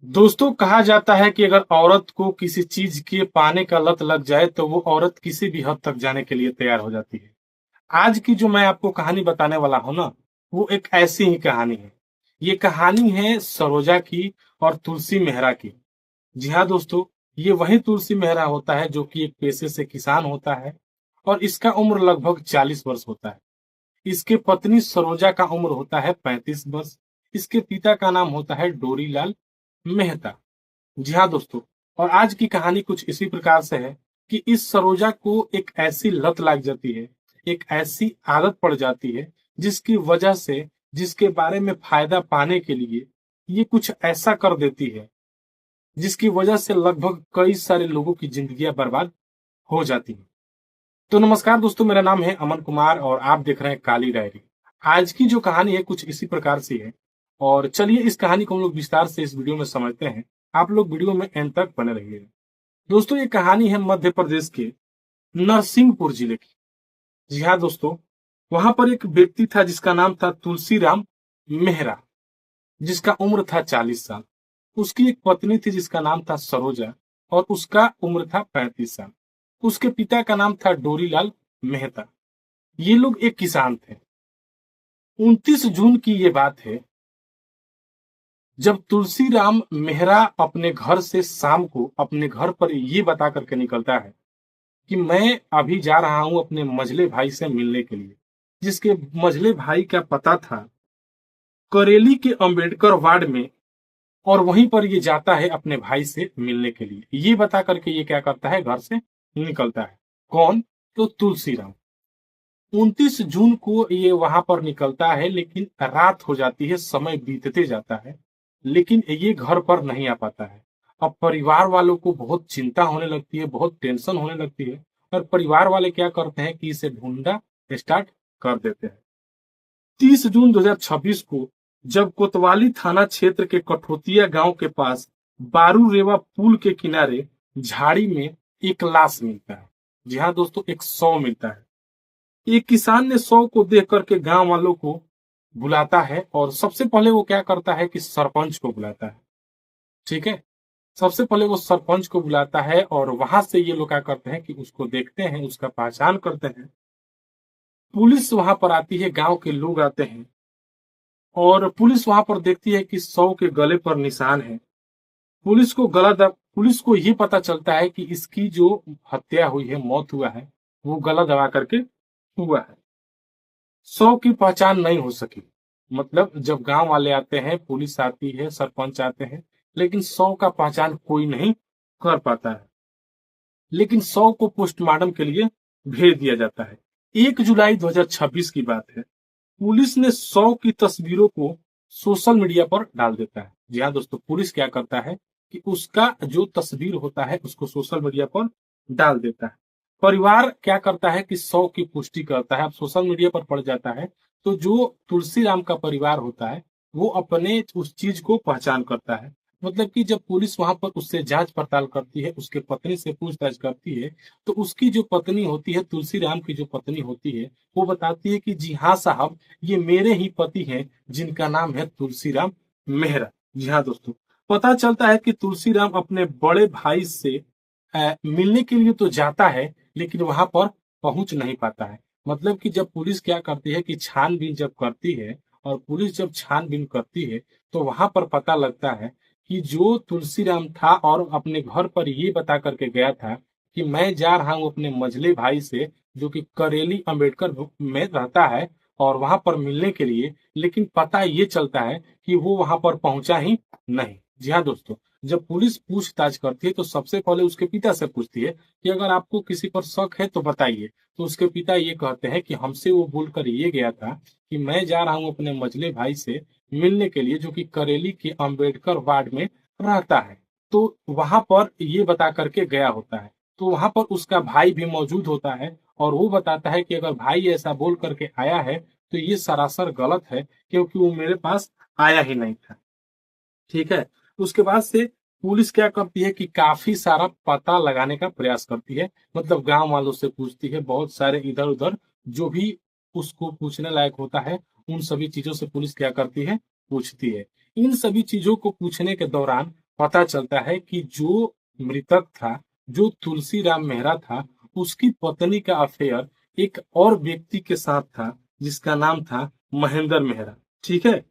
दोस्तों, कहा जाता है कि अगर औरत को किसी चीज के पाने का लत लग जाए तो वो औरत किसी भी हद तक जाने के लिए तैयार हो जाती है। आज की जो मैं आपको कहानी बताने वाला हूं ना, वो एक ऐसी ही कहानी है। ये कहानी है सरोजा की और तुलसी मेहरा की। जी हाँ दोस्तों, ये वही तुलसी मेहरा होता है जो कि एक पेशे से किसान होता है और इसका उम्र लगभग 40 वर्ष होता है। इसके पत्नी सरोजा का उम्र होता है 35 वर्ष। इसके पिता का नाम होता है डोरीलाल मेहता। जी हाँ दोस्तों, और आज की कहानी कुछ इसी प्रकार से है कि इस सरोजा को एक ऐसी लत लग जाती है, एक ऐसी आदत पड़ जाती है जिसकी वजह से, जिसके बारे में फायदा पाने के लिए ये कुछ ऐसा कर देती है जिसकी वजह से लगभग कई सारे लोगों की जिंदगियां बर्बाद हो जाती हैं। तो नमस्कार दोस्तों, मेरा नाम है अमन कुमार और आप देख रहे हैं काली डायरी। आज की जो कहानी है कुछ इसी प्रकार से है और चलिए इस कहानी को हम लोग विस्तार से इस वीडियो में समझते हैं। आप लोग वीडियो में एंड तक बने रहिएगा। दोस्तों, ये कहानी है मध्य प्रदेश के नरसिंहपुर जिले की। जी हाँ दोस्तों, वहां पर एक व्यक्ति था जिसका नाम था तुलसीराम मेहरा, जिसका उम्र था 40 साल। उसकी एक पत्नी थी जिसका नाम था सरोजा और उसका उम्र था 35 साल। उसके पिता का नाम था डोरीलाल मेहता। ये लोग एक किसान थे। 29 जून की ये बात है जब तुलसीराम मेहरा अपने घर से शाम को अपने घर पर ये बता करके निकलता है कि मैं अभी जा रहा हूं अपने मझले भाई से मिलने के लिए, जिसके मझले भाई का पता था करेली के अंबेडकर वार्ड में। और वहीं पर ये जाता है अपने भाई से मिलने के लिए। ये बता करके ये क्या करता है, घर से निकलता है। कौन? तो तुलसीराम। 29 जून को ये वहां पर निकलता है, लेकिन रात हो जाती है, समय बीतते जाता है, लेकिन ये घर पर नहीं आ पाता है। अब परिवार वालों को बहुत चिंता होने लगती है, बहुत टेंशन होने लगती है। और परिवार वाले क्या करते हैं कि इसे ढूंढना स्टार्ट कर देते हैं। 30 जून 2026 को जब कोतवाली थाना क्षेत्र के कठोतिया गांव के पास बारू रेवा पुल के किनारे झाड़ी में एक लाश मिलता है। जी हाँ दोस्तों, एक शव मिलता है। एक किसान ने शव को देख करके गांव वालों को बुलाता है और सबसे पहले वो क्या करता है कि सरपंच को बुलाता है। ठीक है, सबसे पहले वो सरपंच को बुलाता है और वहां से ये लोग क्या करते हैं कि उसको देखते हैं, उसका पहचान करते हैं। पुलिस वहां पर आती है, गांव के लोग आते हैं और पुलिस वहां पर देखती है कि शव के गले पर निशान है। पुलिस को ये पता चलता है कि इसकी जो हत्या हुई है, मौत हुआ है, वो गला दबा करके हुआ है। 100 की पहचान नहीं हो सकी। मतलब जब गांव वाले आते हैं, पुलिस आती है, सरपंच आते हैं, लेकिन 100 का पहचान कोई नहीं कर पाता है। लेकिन 100 को पोस्टमार्टम के लिए भेज दिया जाता है। 1 जुलाई 2026 की बात है। पुलिस ने 100 की तस्वीरों को सोशल मीडिया पर डाल देता है। जी हाँ दोस्तों, पुलिस क्या करता है कि उसका जो तस्वीर होता है उसको सोशल मीडिया पर डाल देता है। परिवार क्या करता है कि 100 की पुष्टि करता है। अब सोशल मीडिया पर पड़ जाता है तो जो तुलसीराम का परिवार होता है वो अपने उस चीज को पहचान करता है। मतलब कि जब पुलिस वहां पर उससे जांच पड़ताल करती है, उसके पत्नी से पूछताछ करती है, तो उसकी जो पत्नी होती है, तुलसीराम की जो पत्नी होती है, वो बताती है कि जी हाँ साहब, ये मेरे ही पति हैं जिनका नाम है तुलसीराम मेहरा। जी हाँ दोस्तों, पता चलता है कि तुलसीराम अपने बड़े भाई से मिलने के लिए तो जाता है, लेकिन वहां पर पहुंच नहीं पाता है। मतलब कि जब पुलिस क्या करती है कि छानबीन जब करती है, और पुलिस जब छानबीन करती है तो वहां पर पता लगता है कि जो तुलसीराम था और अपने घर पर ये बता करके गया था कि मैं जा रहा हूं अपने मझले भाई से, जो कि करेली अंबेडकर में रहता है, और वहां पर मिलने के लिए, लेकिन पता ये चलता है कि वो वहां पर पहुंचा ही नहीं। जी हाँ दोस्तों, जब पुलिस पूछताछ करती है तो सबसे पहले उसके पिता से पूछती है कि अगर आपको किसी पर शक है तो बताइए। तो उसके पिता ये कहते हैं कि हमसे वो भूल कर ये गया था कि मैं जा रहा हूं अपने मझले भाई से मिलने के लिए, जो कि करेली के अंबेडकर वार्ड में रहता है। तो वहां पर ये बता करके गया होता है। तो वहां पर उसका भाई भी मौजूद होता है और वो बताता है कि अगर भाई ऐसा बोल करके आया है तो ये सरासर गलत है, क्योंकि वो मेरे पास आया ही नहीं था। ठीक है, उसके बाद से पुलिस क्या करती है कि काफी सारा पता लगाने का प्रयास करती है। मतलब गांव वालों से पूछती है, बहुत सारे इधर उधर जो भी उसको पूछने लायक होता है, उन सभी चीजों से पुलिस क्या करती है, पूछती है। इन सभी चीजों को पूछने के दौरान पता चलता है कि जो मृतक था, जो तुलसीराम मेहरा था, उसकी पत्नी का अफेयर एक और व्यक्ति के साथ था, जिसका नाम था महेंद्र मेहरा। ठीक है?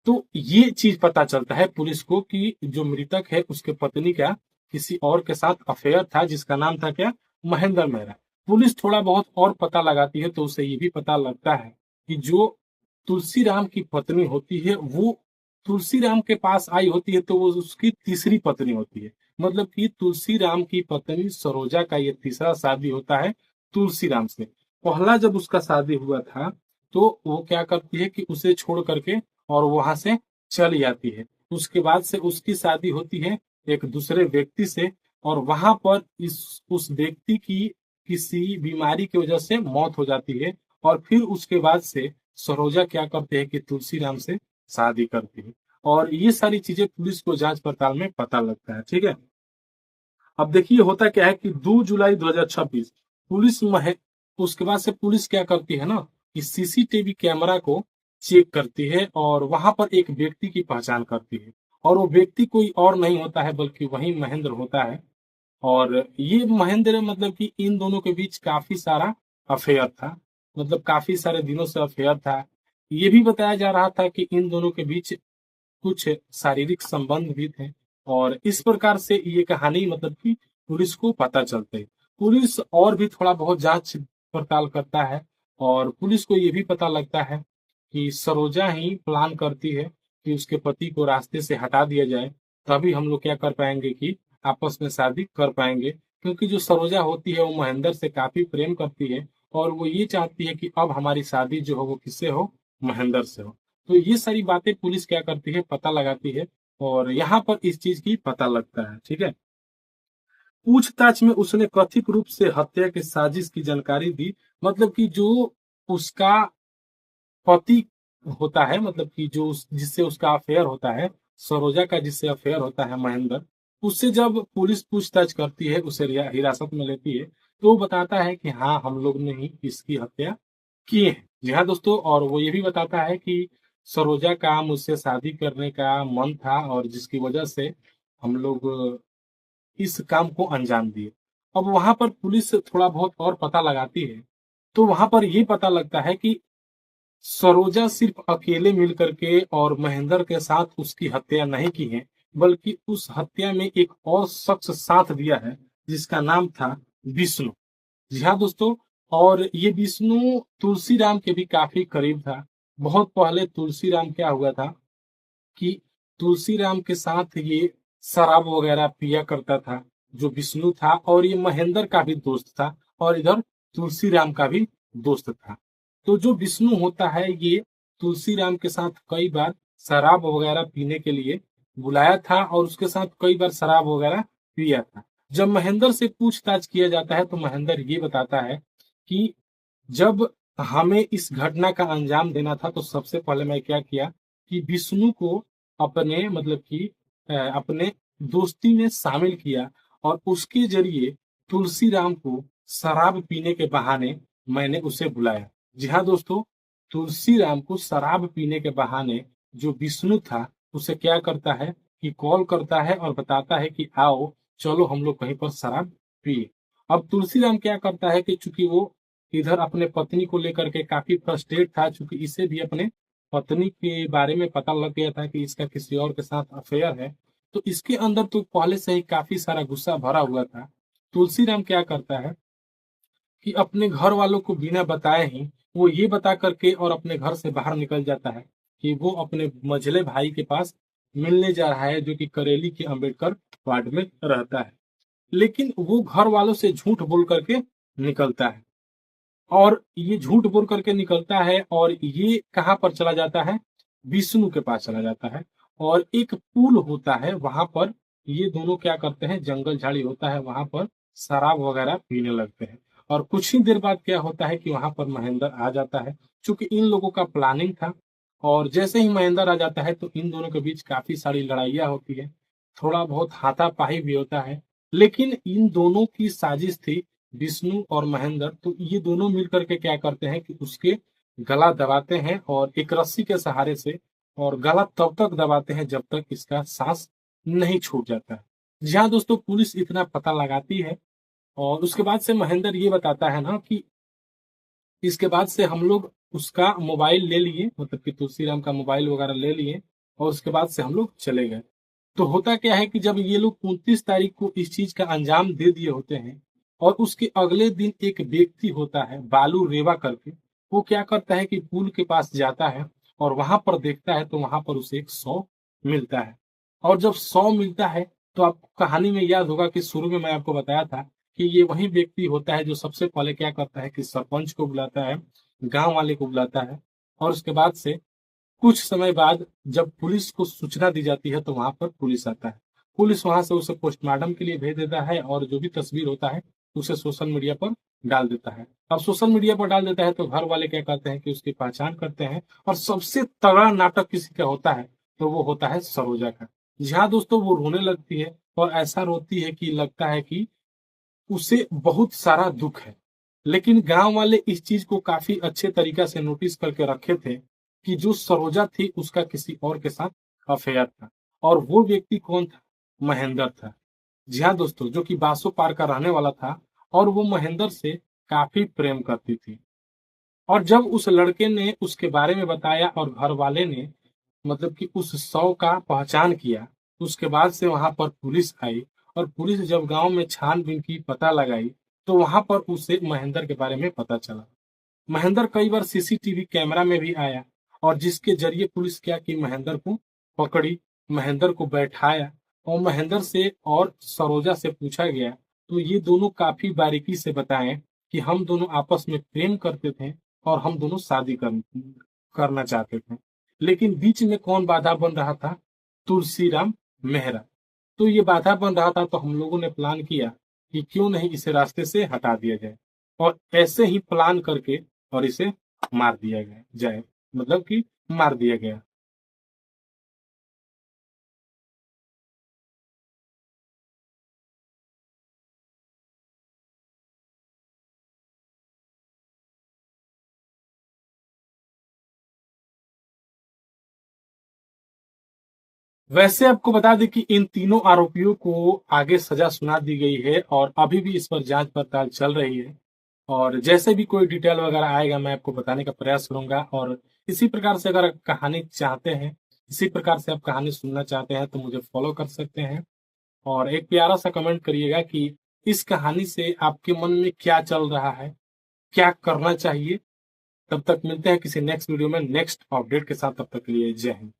तो ये चीज पता चलता है पुलिस को कि जो मृतक है उसके पत्नी का किसी और के साथ अफेयर था, जिसका नाम था क्या? महेंद्र मेहरा। पुलिस थोड़ा बहुत और पता लगाती है तो उसे ये भी पता लगता है कि जो तुलसीराम की पत्नी होती है वो तुलसीराम के पास आई होती है, तो वो उसकी तीसरी पत्नी होती है। मतलब कि तुलसीराम की पत्नी सरोजा का ये तीसरा शादी होता है तुलसीराम से। पहला जब उसका शादी हुआ था तो वो क्या करती है कि उसे छोड़ करके और वहां से चली जाती है। उसके बाद से उसकी शादी होती है एक दूसरे व्यक्ति से, और वहां पर इस उस व्यक्ति की किसी बीमारी की वजह से मौत हो जाती है। और फिर उसके बाद से सरोजा क्या करते हैं कि तुलसीराम से शादी करती है। और ये सारी चीजें पुलिस को जांच पड़ताल में पता लगता है। ठीक है? अब देखिए होता क्या है कि 2 जुलाई 2026 पुलिस महे उसके बाद से पुलिस क्या करती है ना कि सीसीटीवी कैमरा को चेक करती है और वहां पर एक व्यक्ति की पहचान करती है। और वो व्यक्ति कोई और नहीं होता है बल्कि वही महेंद्र होता है। और ये महेंद्र मतलब कि इन दोनों के बीच काफी सारा अफेयर था। मतलब काफी सारे दिनों से अफेयर था। ये भी बताया जा रहा था कि इन दोनों के बीच कुछ शारीरिक संबंध भी थे। और इस प्रकार से ये कहानी मतलब कि पुलिस को पता चलते है। पुलिस और भी थोड़ा बहुत जांच पड़ताल करता है और पुलिस को ये भी पता लगता है कि सरोजा ही प्लान करती है कि उसके पति को रास्ते से हटा दिया जाए, तभी हम लोग क्या कर पाएंगे कि आपस में शादी कर पाएंगे। क्योंकि जो सरोजा होती है वो महेंद्र से काफी प्रेम करती है और वो ये चाहती है कि अब हमारी शादी जो हो वो किससे हो? महेंद्र से हो। तो ये सारी बातें पुलिस क्या करती है? पता लगाती है और यहाँ पर इस चीज की पता लगता है। ठीक है? पूछताछ में उसने कथित रूप से हत्या की साजिश की जानकारी दी। मतलब कि जो उसका पति होता है, मतलब कि जो जिससे उसका अफेयर होता है, सरोजा का जिससे अफेयर होता है महेंद्र, उससे जब पुलिस पूछताछ करती है, उसे हिरासत में लेती है, तो वो बताता है कि हाँ हम लोग ने ही इसकी हत्या की है। जी हाँ दोस्तों, और वो ये भी बताता है कि सरोजा का मुझसे शादी करने का मन था और जिसकी वजह से हम लोग इस काम को अंजाम दिए। अब वहां पर पुलिस थोड़ा बहुत और पता लगाती है तो वहां पर ये पता लगता है कि सरोजा सिर्फ अकेले मिल करके और महेंद्र के साथ उसकी हत्या नहीं की है, बल्कि उस हत्या में एक और शख्स साथ दिया है, जिसका नाम था विष्णु। जी हाँ दोस्तों, और ये विष्णु तुलसीराम के भी काफी करीब था। बहुत पहले तुलसीराम क्या हुआ था कि तुलसीराम के साथ ये शराब वगैरह पिया करता था, जो विष्णु था, और ये महेंद्र का भी दोस्त था और इधर तुलसीराम का भी दोस्त था। तो जो विष्णु होता है ये तुलसीराम के साथ कई बार शराब वगैरह पीने के लिए बुलाया था और उसके साथ कई बार शराब वगैरह पिया था। जब महेंद्र से पूछताछ किया जाता है तो महेंद्र ये बताता है कि जब हमें इस घटना का अंजाम देना था तो सबसे पहले मैं क्या किया कि विष्णु को अपने मतलब कि अपने दोस्ती में शामिल किया और उसके जरिए तुलसीराम को शराब पीने के बहाने मैंने उसे बुलाया। जी हाँ दोस्तों, तुलसीराम को शराब पीने के बहाने जो विष्णु था उसे क्या करता है कि कॉल करता है और बताता है कि आओ चलो हम लोग कहीं पर शराब पिए। अब तुलसीराम क्या करता है कि चूंकि वो इधर अपने पत्नी को लेकर के काफी फ्रस्ट्रेट था, चूंकि इसे भी अपने पत्नी के बारे में पता लग गया था कि इसका किसी और के साथ अफेयर है। तो इसके अंदर तो पहले से ही काफी सारा गुस्सा भरा हुआ था। तुलसीराम क्या करता है कि अपने घर वालों को बिना बताए ही वो ये बता करके और अपने घर से बाहर निकल जाता है कि वो अपने मझले भाई के पास मिलने जा रहा है, जो कि करेली के अंबेडकर वार्ड में रहता है। लेकिन वो घर वालों से झूठ बोल करके निकलता है और ये झूठ बोल करके निकलता है और ये कहाँ पर चला जाता है? विष्णु के पास चला जाता है। और एक पुल होता है वहां पर ये दोनों क्या करते हैं, जंगल झाड़ी होता है वहां पर शराब वगैरह पीने लगते हैं। और कुछ ही देर बाद क्या होता है कि वहां पर महेंद्र आ जाता है, क्योंकि इन लोगों का प्लानिंग था। और जैसे ही महेंद्र आ जाता है तो इन दोनों के बीच काफी सारी लड़ाइयाँ होती है, थोड़ा बहुत हाथापाई भी होता है। लेकिन इन दोनों की साजिश थी, विष्णु और महेंद्र, तो ये दोनों मिलकर के क्या करते हैं कि उसके गला दबाते हैं और एक रस्सी के सहारे से, और गला तब तक दबाते हैं जब तक इसका सांस नहीं छूट जाता है। जी हाँ दोस्तों, पुलिस इतना पता लगाती है और उसके बाद से महेंद्र ये बताता है ना कि इसके बाद से हम लोग उसका मोबाइल ले लिए, मतलब कि तुलसीराम का मोबाइल वगैरह ले लिए और उसके बाद से हम लोग चले गए। तो होता क्या है कि जब ये लोग 29 तारीख को इस चीज का अंजाम दे दिए होते हैं और उसके अगले दिन एक व्यक्ति होता है बालू रेवा करके, वो क्या करता है कि पुल के पास जाता है और वहां पर देखता है तो वहां पर उसे एक 100 मिलता है। और जब 100 मिलता है तो आपको कहानी में याद होगा कि शुरू में मैं आपको बताया था कि ये वही व्यक्ति होता है जो सबसे पहले क्या करता है कि सरपंच को बुलाता है, गांव वाले को बुलाता है और उसके बाद से कुछ समय बाद जब पुलिस को सूचना दी जाती है तो वहां पर पुलिस आता है। पुलिस वहां से उसे पोस्टमार्टम के लिए भेज देता है और जो भी तस्वीर होता है उसे सोशल मीडिया पर डाल देता है। अब सोशल मीडिया पर डाल देता है तो घर वाले क्या करते हैं कि उसकी पहचान करते हैं और सबसे तगड़ा नाटक किसी का होता है तो वो होता है सरोजा का। जहाँ दोस्तों वो रोने लगती है और ऐसा रोती है कि लगता है कि उसे बहुत सारा दुख है। लेकिन गांव वाले इस चीज को काफी अच्छे तरीका से नोटिस करके रखे थे कि जो सरोजा थी उसका किसी और के साथ अफेयर था। और वो व्यक्ति कौन था? महेंद्र था। जी हाँ दोस्तों, जो कि बासो पार का रहने वाला था और वो महेंद्र से काफी प्रेम करती थी। और जब उस लड़के ने उसके बारे में बताया और घर वाले ने मतलब कि उस 100 का पहचान किया, उसके बाद से वहां पर पुलिस आई और पुलिस जब गांव में छानबीन की, पता लगाई, तो वहां पर उसे महेंद्र के बारे में पता चला। महेंद्र कई बार सीसीटीवी कैमरा में भी आया और जिसके जरिए पुलिस क्या की महेंद्र को पकड़ी, महेंद्र को बैठाया और महेंद्र से और सरोजा से पूछा गया तो ये दोनों काफी बारीकी से बताएं कि हम दोनों आपस में प्रेम करते थे और हम दोनों करना चाहते थे। लेकिन बीच में कौन बाधा बन रहा था? तुलसीराम मेहरा। तो ये बाधा बन रहा था तो हम लोगों ने प्लान किया कि क्यों नहीं इसे रास्ते से हटा दिया जाए और ऐसे ही प्लान करके और इसे मार दिया गया जाए, मतलब कि मार दिया गया। वैसे आपको बता दें कि इन तीनों आरोपियों को आगे सजा सुना दी गई है और अभी भी इस पर जांच पड़ताल चल रही है। और जैसे भी कोई डिटेल वगैरह आएगा मैं आपको बताने का प्रयास करूंगा। और इसी प्रकार से अगर कहानी चाहते हैं, इसी प्रकार से आप कहानी सुनना चाहते हैं तो मुझे फॉलो कर सकते हैं और एक प्यारा सा कमेंट करिएगा कि इस कहानी से आपके मन में क्या चल रहा है, क्या करना चाहिए। तब तक मिलते हैं किसी नेक्स्ट वीडियो में नेक्स्ट अपडेट के साथ। तब तक के लिए जय हिंद।